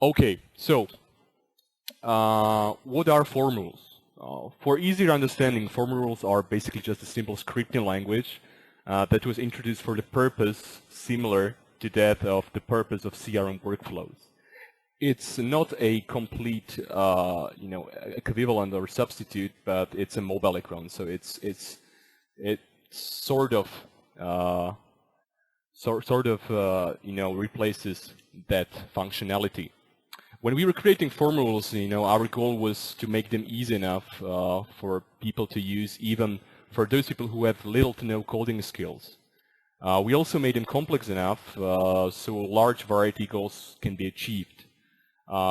Okay, so what are form rules? For easier understanding, form rules are basically just a simple scripting language that was introduced for the purpose similar to that of the purpose of CRM workflows. It's not a complete, equivalent or substitute, but it's a mobile icon. So it sort of replaces that functionality. When we were creating form rules, our goal was to make them easy enough for people to use, even for those people who have little to no coding skills. We also made them complex enough so large variety goals can be achieved.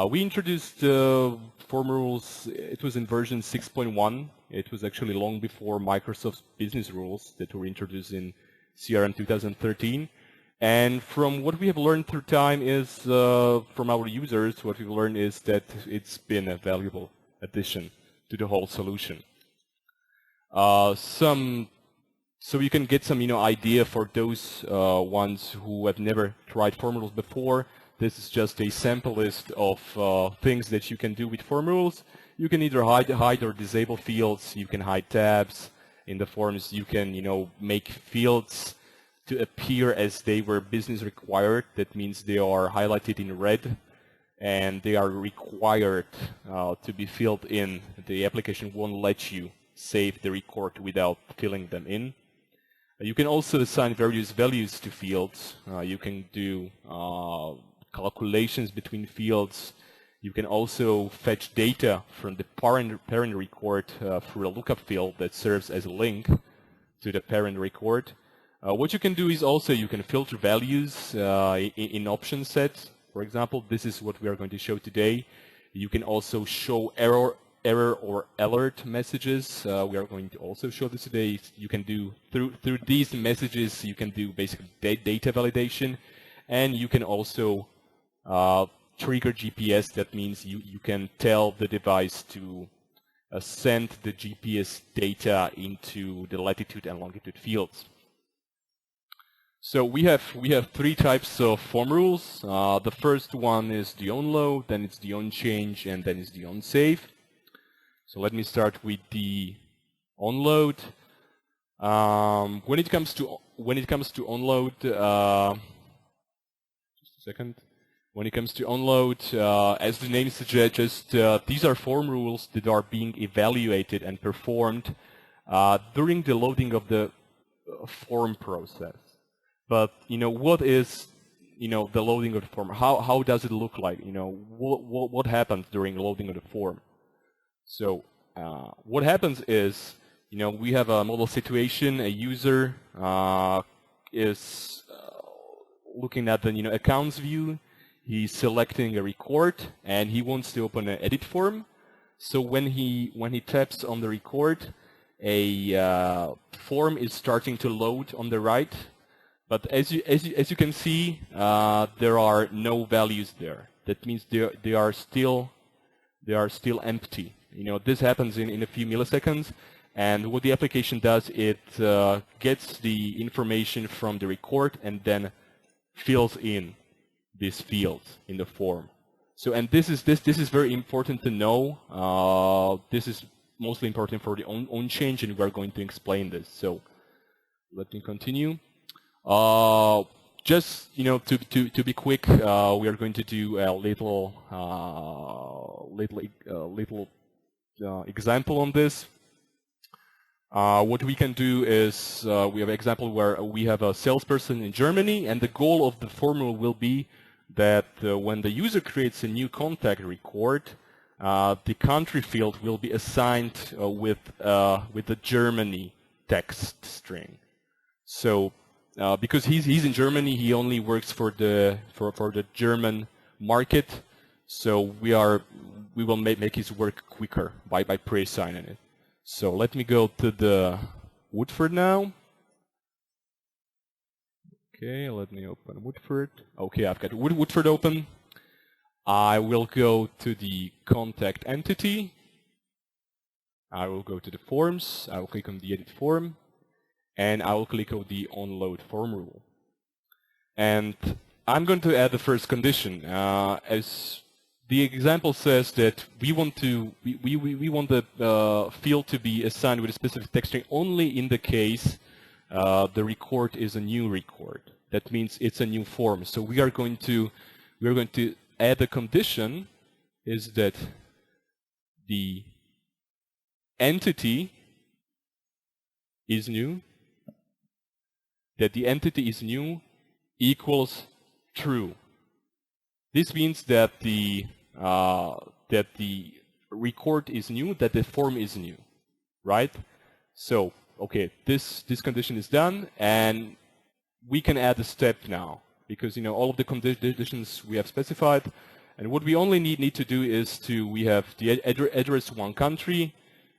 We introduced form rules. It was in version 6.1. It was actually long before Microsoft's business rules that were introduced in CRM 2013. And from what we have learned through time is, from our users, what we've learned is that it's been a valuable addition to the whole solution. So you can get some, idea for those ones who have never tried form rules before. This is just a sample list of things that you can do with form rules. You can either hide or disable fields. You can hide tabs in the forms. You can, make fields to appear as they were business required. That means they are highlighted in red and they are required to be filled in. The application won't let you save the record without filling them in. You can also assign various values to fields. You can do calculations between fields. You can also fetch data from the parent record through a lookup field that serves as a link to the parent record. What you can do is also you can filter values in option sets. For example, this is what we are going to show today. You can also show error or alert messages. We are going to also show this today. You can do through these messages, you can do basically data validation, and you can also trigger GPS. That means you can tell the device to send the GPS data into the latitude and longitude fields. So we have three types of form rules. The first one is the onload, then it's the onChange, and then it's the onSave. So let me start with the onload. When it comes to onload, just a second. When it comes to onload, as the name suggests, these are form rules that are being evaluated and performed during the loading of the form process. But what is the loading of the form? How does it look like? What happens during loading of the form? So what happens is we have a model situation. A user is looking at the accounts view. He's selecting a record and he wants to open an edit form. So when he taps on the record, a form is starting to load on the right. But as you can see, there are no values there. That means they are still empty. This happens in a few milliseconds, and what the application does, it gets the information from the record and then fills in these fields in the form. So, and this is very important to know. This is mostly important for the onChange, and we're going to explain this. So, let me continue. Just to be quick, we are going to do a little example on this. What we can do is we have an example where we have a salesperson in Germany, and the goal of the formula will be that when the user creates a new contact record, the country field will be assigned with the Germany text string. So because he's in Germany, he only works for the German market. So we will make his work quicker by pre-assigning it. So let me go to the Woodford now. Okay, let me open Woodford. Okay, I've got Woodford open. I will go to the contact entity. I will go to the forms. I will click on the edit form. And I will click on the onload form rule. And I'm going to add the first condition. As the example says that we want the field to be assigned with a specific text string only in the case the record is a new record. That means it's a new form. So we are going to add a condition is that the entity is new, equals true. This means that the record is new, that the form is new, right? So, okay, this condition is done, and we can add a step now because all of the conditions we have specified, and what we only need to do is we have the address to one country,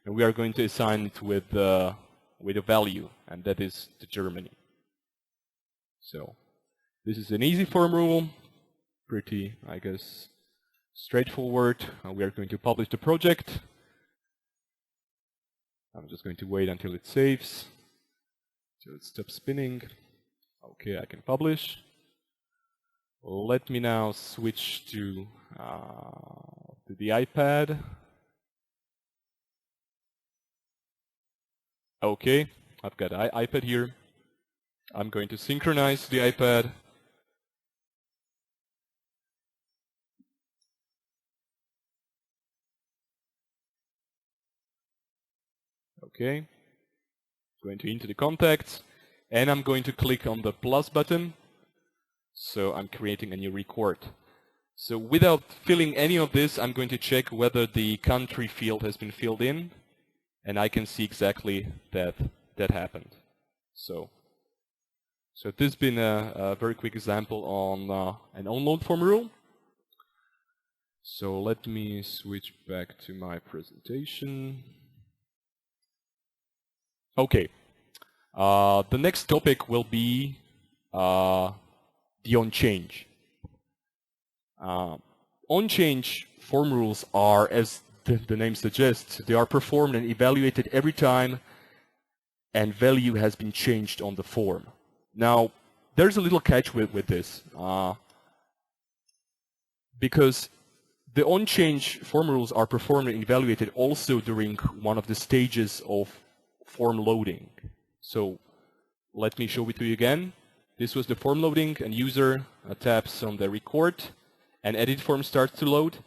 and we are going to assign it with a value, and that is the Germany. So this is an easy form rule, pretty, I guess, straightforward. We are going to publish the project. I'm just going to wait until it saves, so it stops spinning. Okay, I can publish. Let me now switch to the iPad. Okay, I've got an iPad here. I'm going to synchronize the iPad. Okay, going to into the contacts, and I'm going to click on the plus button. So I'm creating a new record. So without filling any of this, I'm going to check whether the country field has been filled in, and I can see exactly that happened. So this has been a very quick example on an onload form rule. So let me switch back to my presentation. Okay, the next topic will be the on-change. On-change form rules are, as the name suggests, they are performed and evaluated every time and value has been changed on the form. Now, there's a little catch with this, because the on-change form rules are performed and evaluated also during one of the stages of form loading. So let me show it to you again. This was the form loading, and user taps on the record, and edit form starts to load,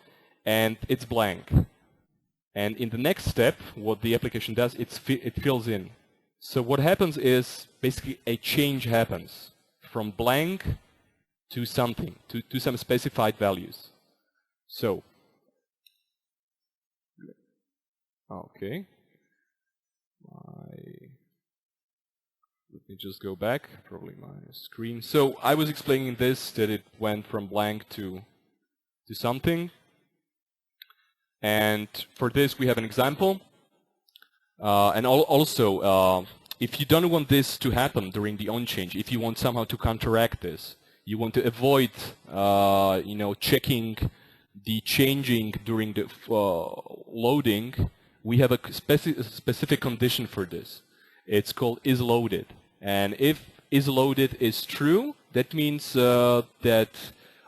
and it's blank. And in the next step, what the application does, it fills in. So what happens is basically a change happens from blank to something, to some specified values. So, okay. Let me just go back, probably my screen. So I was explaining this, that it went from blank to something. And for this, we have an example. And also, if you don't want this to happen during the on-change, if you want somehow to counteract this, you want to avoid, checking the changing during the loading, we have a specific condition for this. It's called isLoaded. And if isLoaded is true, that means that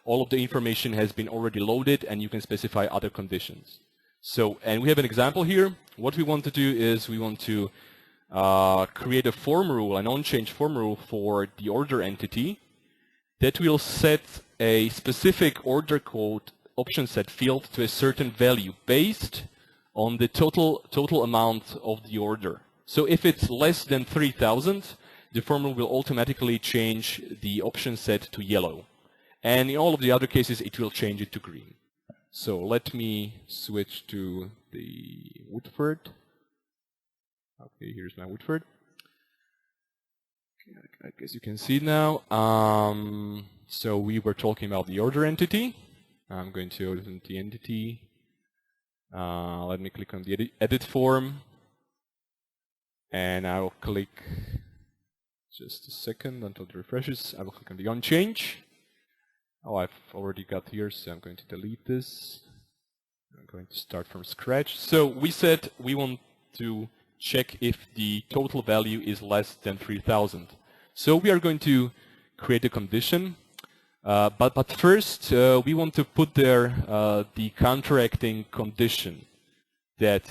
all of the information has been already loaded and you can specify other conditions. So, and we have an example here. What we want to do is we want to create a form rule, an on-change form rule for the order entity that will set a specific order code option set field to a certain value based on the total amount of the order. So if it's less than 3,000, the form rule will automatically change the option set to yellow. And in all of the other cases, it will change it to green. So let me switch to the Woodford. Okay, here's my Woodford. Okay, I guess you can see it now. So we were talking about the order entity. I'm going to open the entity. Let me click on the edit form. And I'll click, just a second until it refreshes. I will click on the on-change. Oh, I've already got here, so I'm going to delete this. I'm going to start from scratch. So we said we want to check if the total value is less than 3,000. So we are going to create a condition. But first, we want to put there the counteracting condition that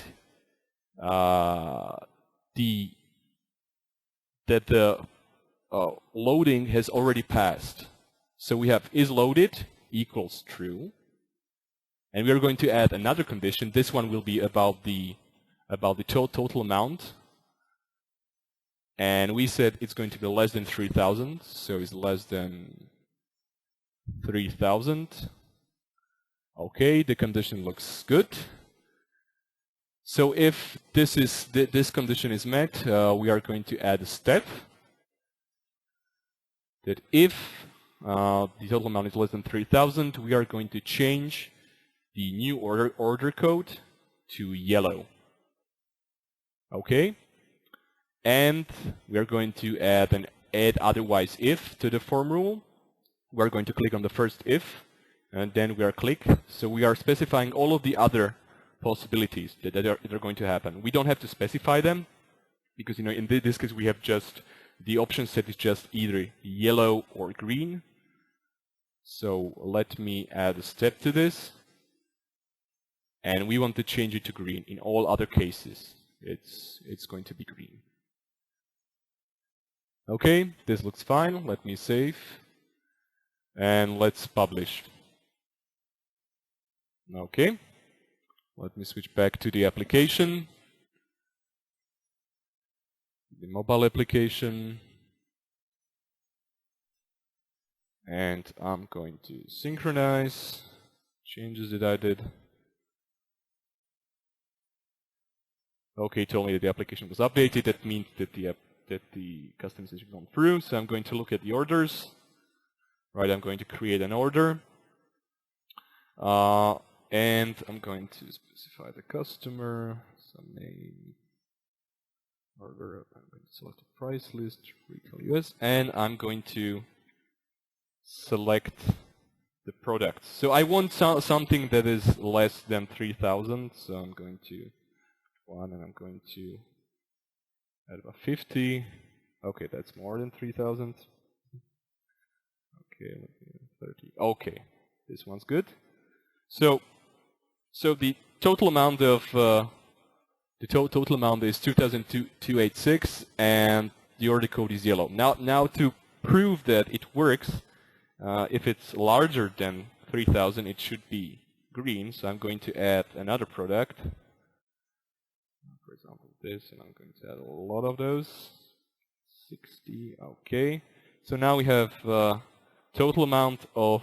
the loading has already passed. So we have is loaded equals true, and we are going to add another condition. This one will be about the total amount, and we said it's going to be less than 3,000, so it's less than 3,000. Okay, the condition looks good. So if this condition is met, we are going to add a step that if the total amount is less than 3,000, we are going to change the new order code to yellow. Okay, and we are going to add an add otherwise if to the form rule. We are going to click on the first if, and then we are click. So we are specifying all of the other possibilities that are going to happen. We don't have to specify them because in this case we have just the option set is just either yellow or green. So let me add a step to this, and we want to change it to green. In all other cases, it's going to be green. Okay, this looks fine. Let me save, and let's publish. Okay. Let me switch back to the application, the mobile application, and I'm going to synchronize changes that I did. Okay, it told me that the application was updated. That means that the customization has gone through. So I'm going to look at the orders. Right, I'm going to create an order. And I'm going to specify the customer, some name, order. I'm going to select the price list, retail US, and I'm going to select the product. So I want something that is less than 3,000. So I'm going to one, and I'm going to add about 50. Okay, that's more than 3,000. Okay, 30. Okay, this one's good. So the total amount of total amount is 2,286, and the order code is yellow. Now to prove that it works, if it's larger than 3,000, it should be green. So I'm going to add another product, for example this, and I'm going to add a lot of those. 60. Okay. So now we have total amount of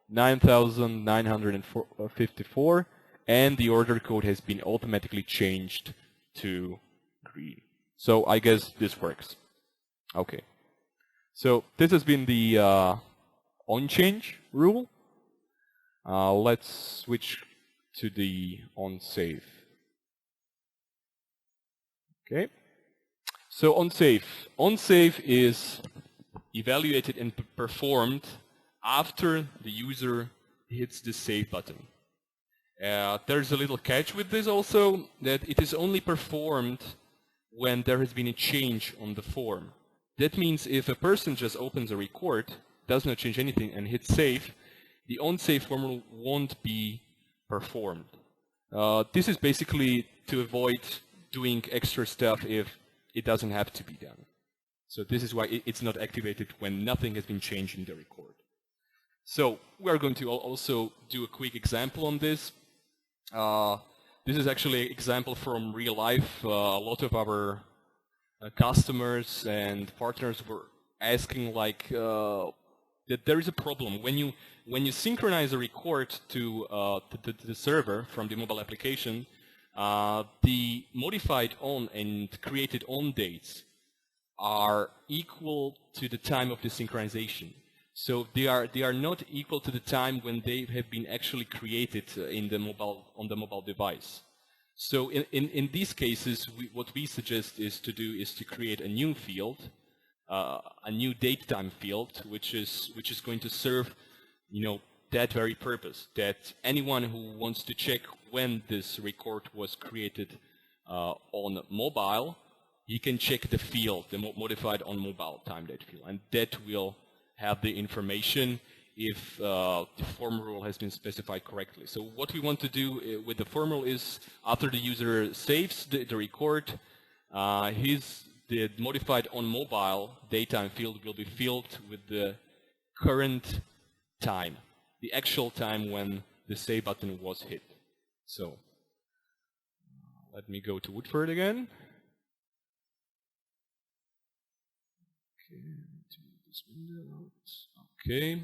9,954. And the order code has been automatically changed to green. So I guess this works. Okay. So this has been the onChange rule. Let's switch to the onSave. Okay. So onSave. onSave is evaluated and performed after the user hits the save button. There's a little catch with this also, that it is only performed when there has been a change on the form. That means if a person just opens a record, does not change anything, and hits save, the onSave formula won't be performed. This is basically to avoid doing extra stuff if it doesn't have to be done. So this is why it's not activated when nothing has been changed in the record. So we are going to also do a quick example on this. This is actually an example from real life. A lot of our customers and partners were asking that there is a problem when you synchronize a record to the server from the mobile application. The modified on and created on dates are equal to the time of the synchronization. So they are not equal to the time when they have been actually created on the mobile device. So in these cases, what we suggest is to create a new field, a new date time field, which is going to serve that very purpose. That anyone who wants to check when this record was created on mobile, he can check the field, the modified on mobile time date field, and that will have the information if the form rule has been specified correctly. So what we want to do with the form rule is, after the user saves the record, the modified on mobile daytime field will be filled with the current time, the actual time when the save button was hit. So let me go to Woodford again. Okay, take this window out. Okay.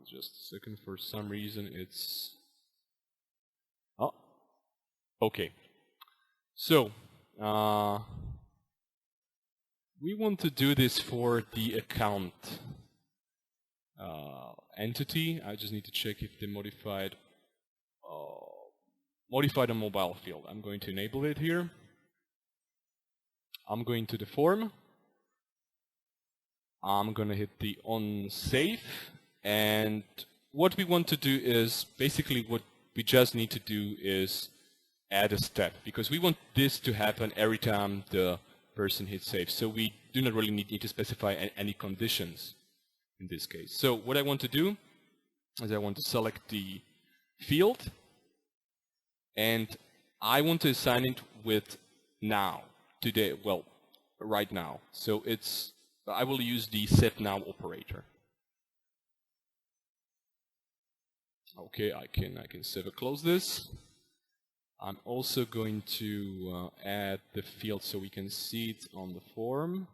Just a second, for some reason it's... Oh, okay. So, we want to do this for the account entity. I just need to check if the modified a mobile field. I'm going to enable it here. I'm going to the form. I'm going to hit the on save. And what we want to do is, basically what we just need to do is add a step, because we want this to happen every time the person hits save. So we do not really need to specify any conditions in this case. So what I want to do is I want to select the field, and I want to assign it with now, today, well, right now. So I will use the set now operator. Okay, I can save and close this. I'm also going to add the field so we can see it on the form.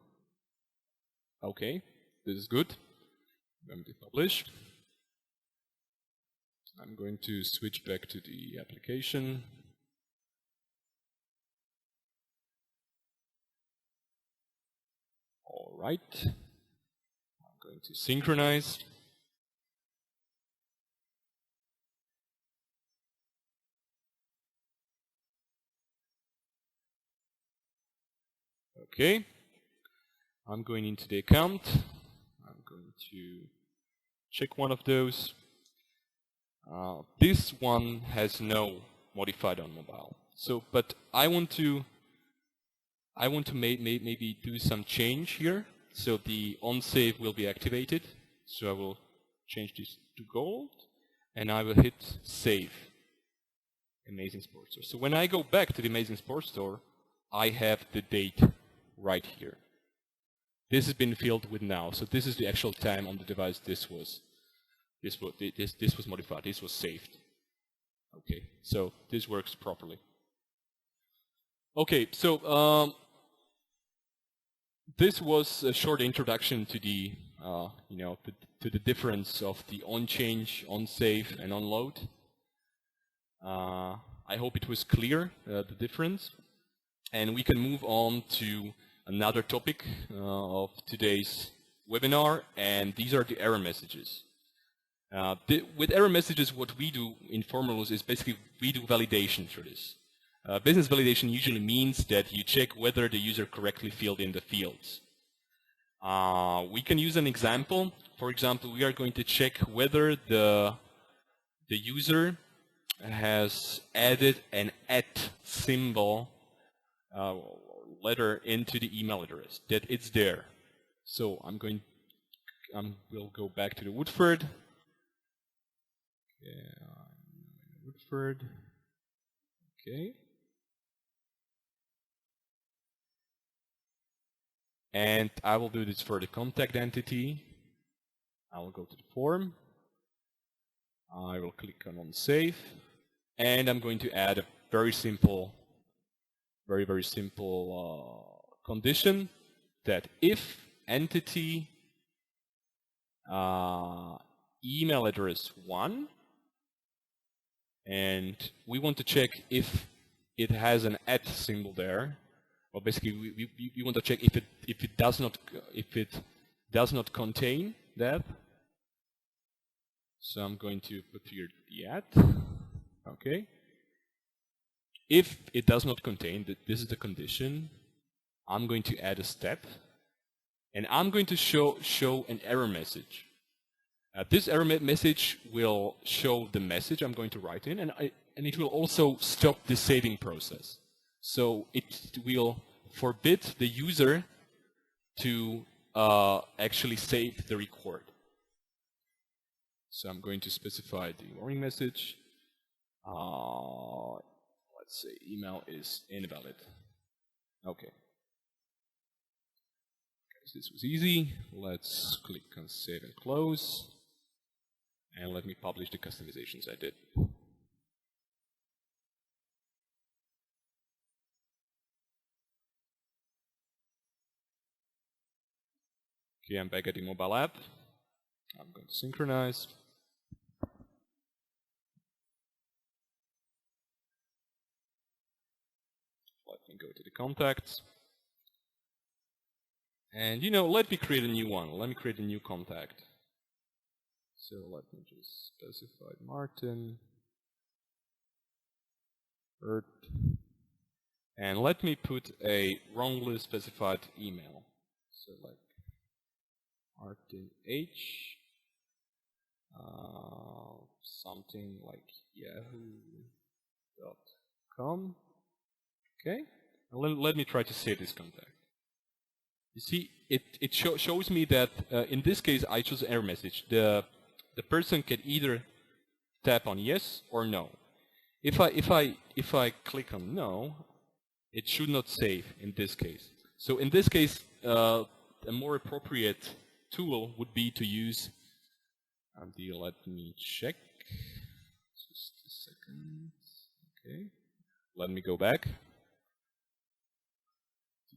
Okay, this is good. I'm going to publish. I'm going to switch back to the application. All right. I'm going to synchronize. Okay. I'm going into the account. I'm going to check one of those. This one has no modified on mobile. So, but I want to maybe do some change here. So the on save will be activated. So I will change this to gold, and I will hit save. Amazing Sports Store. So when I go back to the Amazing Sports Store, I have the date right here. This has been filled with now. So this is the actual time on the device this was modified. This was saved. Okay, so this works properly. Okay, so this was a short introduction to the to the difference of the on change, on save, and on load. I hope it was clear, the difference, and we can move on to another topic of today's webinar, and these are the error messages. With error messages, what we do in formulas is basically we do validation for this. Business validation usually means that you check whether the user correctly filled in the fields. We can use an example. For example, we are going to check whether the user has added an @ symbol letter into the email address, that it's there. So we'll go back to the Woodford. Yeah, Woodford. Okay. And I will do this for the contact entity. I will go to the form. I will click on save. And I'm going to add a very simple, very simple condition that if entity email address 1, and we want to check if it has an @ symbol there. Well, basically, we want to check if it does not contain that. So I'm going to put here the @. Okay. If it does not contain, this is the condition. I'm going to add a step, and I'm going to show an error message. This error message will show the message I'm going to write in, and it will also stop the saving process. So it will forbid the user to actually save the record. So I'm going to specify the warning message. Let's say email is invalid. Okay. This was easy. Let's click on Save and Close. And let me publish the customizations I did. Okay, I'm back at the mobile app. I'm going to synchronize. Let me go to the contacts. And let me create a new one. Let me create a new contact. So let me just specify Martin, Bert, and let me put a wrongly specified email. So like Martin H, something like yahoo.com. Okay, and let me try to save this contact. You see, it shows me that in this case I chose an error message. The person can either tap on yes or no. If I click on no, it should not save in this case. So in this case, a more appropriate tool would be to use. Let me check. Just a second. Okay. Let me go back.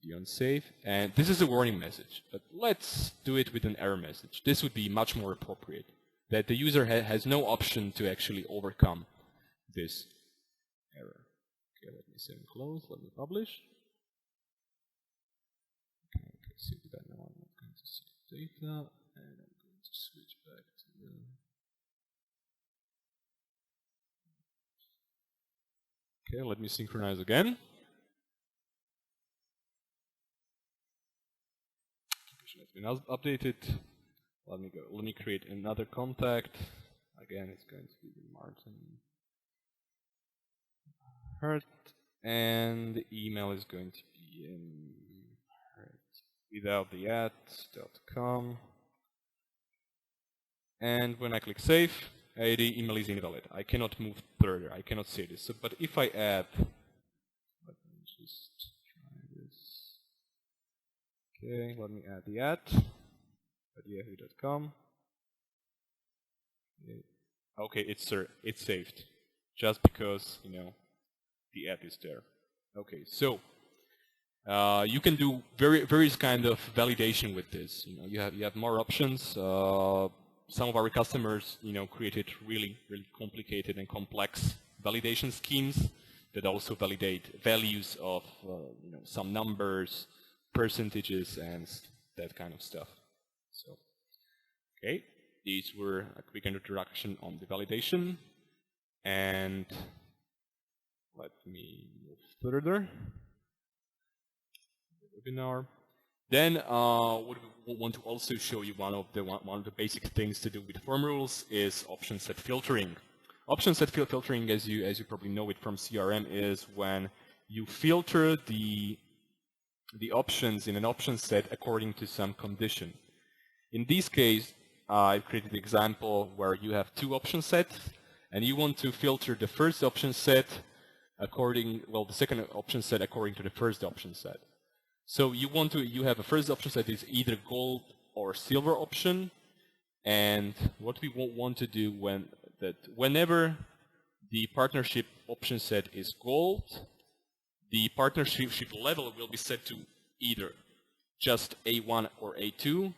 Unsave, and this is a warning message, but let's do it with an error message. This would be much more appropriate, that the user has no option to actually overcome this error. Okay, let me save and close, let me publish. Okay, save that now. I'm not going to save data, and I'm going to switch back to the okay, let me synchronize again. Has been updated. Let me create another contact. Again, it's going to be Martin Hurt, and the email is going to be in without the @.com. And when I click save, the email is invalid. I cannot move further. I cannot save this. So, but if I add, let me just try this. Okay, let me add the @yahoo.com. Okay, it's saved, just because the @ is there. Okay, so you can do various kind of validation with this. You have more options. Some of our customers created really complicated and complex validation schemes that also validate values of some numbers, percentages, and that kind of stuff. So, okay, these were a quick introduction on the validation, and let me move further. The webinar. Then, what we want to also show you one of the basic things to do with form rules is option set filtering. Option set filtering, as you probably know it from CRM, is when you filter the options in an option set according to some condition. In this case, I've created an example where you have two option sets, and you want to filter the first option set the second option set according to the first option set. So you have a first option set is either gold or silver option, and what we want to do whenever the partnership option set is gold, the partnership level will be set to either just A1 or A2,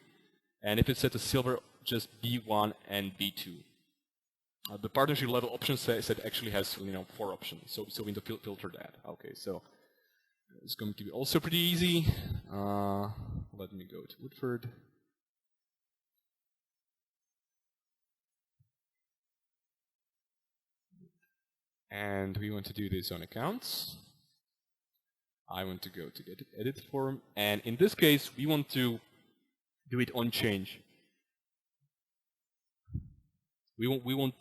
and if it's set to silver, just B1 and B2. The partnership level option set actually has 4 options, so we need to filter that. Okay, so it's going to be also pretty easy. Let me go to Woodford. And we want to do this on accounts. I want to go to the edit form, and in this case we want to do it on change. We won't.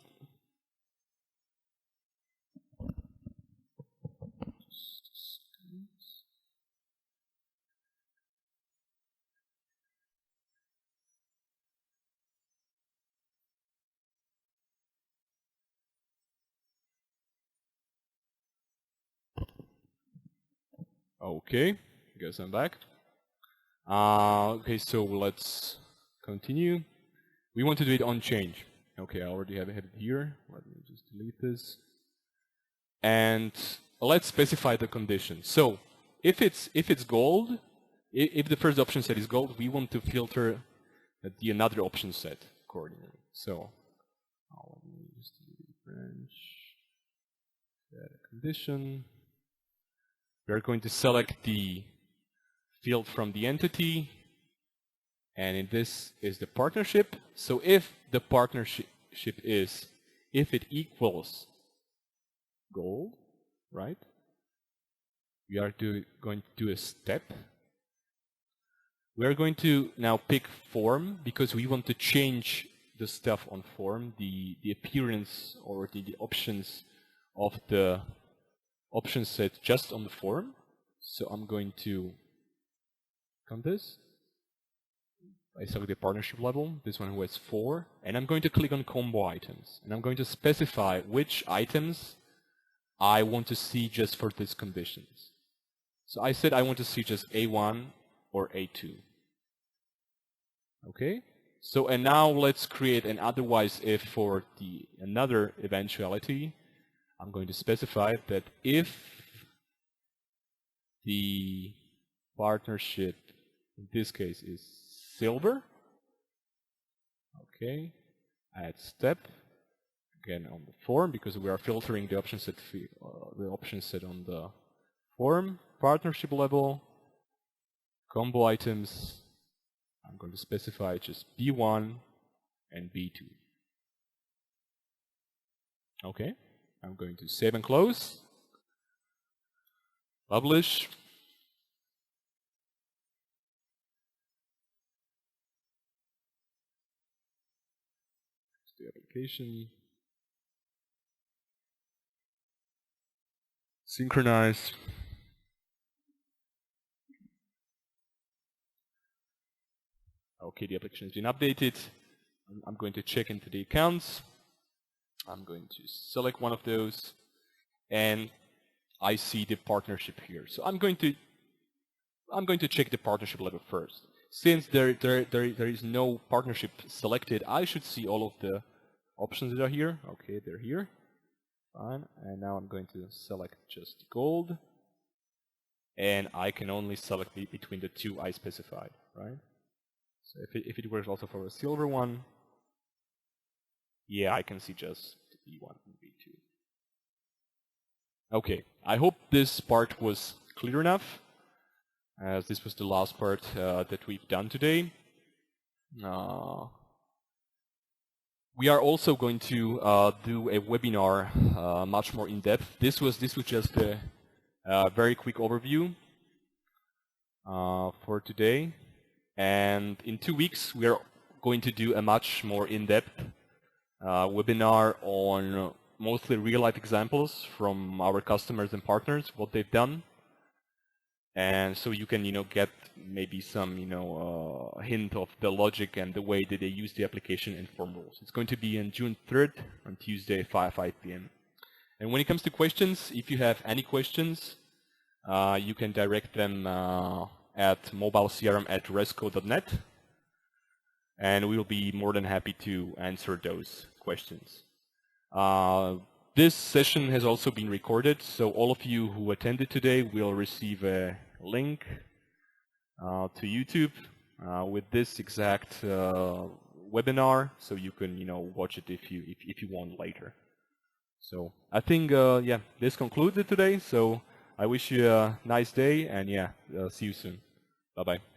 Okay, guess I'm back. Okay, so let's continue. We want to do it on change. Okay, I already have it here. Let me just delete this. And let's specify the condition. So if it's gold, if the first option set is gold, we want to filter the another option set accordingly. So let me just delete branch, set a condition. We're going to select the field from the entity, and in this is the partnership. So if the partnership is, if it equals gold, right? We are going to do a step. We are going to now pick form because we want to change the stuff on form, the appearance or the options of the option set just on the form. So I'm going to come this. I select the partnership level, this one who has 4, and I'm going to click on combo items. And I'm going to specify which items I want to see just for these conditions. So I said I want to see just A1 or A2. Okay? So, and now let's create an otherwise if for the another eventuality. I'm going to specify that if the partnership in this case is silver, okay, add step again on the form because we are filtering the option set on the form, partnership level, combo items. I'm going to specify just B1 and B2. Okay, I'm going to save and close, publish. The application, synchronize. Okay, the application has been updated. I'm going to check into the accounts. I'm going to select one of those, and I see the partnership here. So I'm going to check the partnership level first. Since there is no partnership selected, I should see all of the options that are here. Okay, they're here. Fine. And now I'm going to select just gold. And I can only select between the two I specified, right? So if it works also for a silver one, yeah, I can see just B1 and B2. Okay, I hope this part was clear enough, as this was the last part that we've done today. We are also going to do a webinar much more in depth. This was just a very quick overview for today. And in 2 weeks, we are going to do a much more in-depth webinar on mostly real-life examples from our customers and partners, what they've done. And so you can, get maybe some, hint of the logic and the way that they use the application and form rules. It's going to be on June 3rd, on Tuesday, 5 p.m. And when it comes to questions, if you have any questions, you can direct them at mobilecrm@resco.net, and we will be more than happy to answer those questions. This session has also been recorded, so all of you who attended today will receive a link to YouTube with this exact webinar, so you can watch it if you want later. So I think yeah, this concludes it today. So I wish you a nice day, and yeah, see you soon. Bye bye.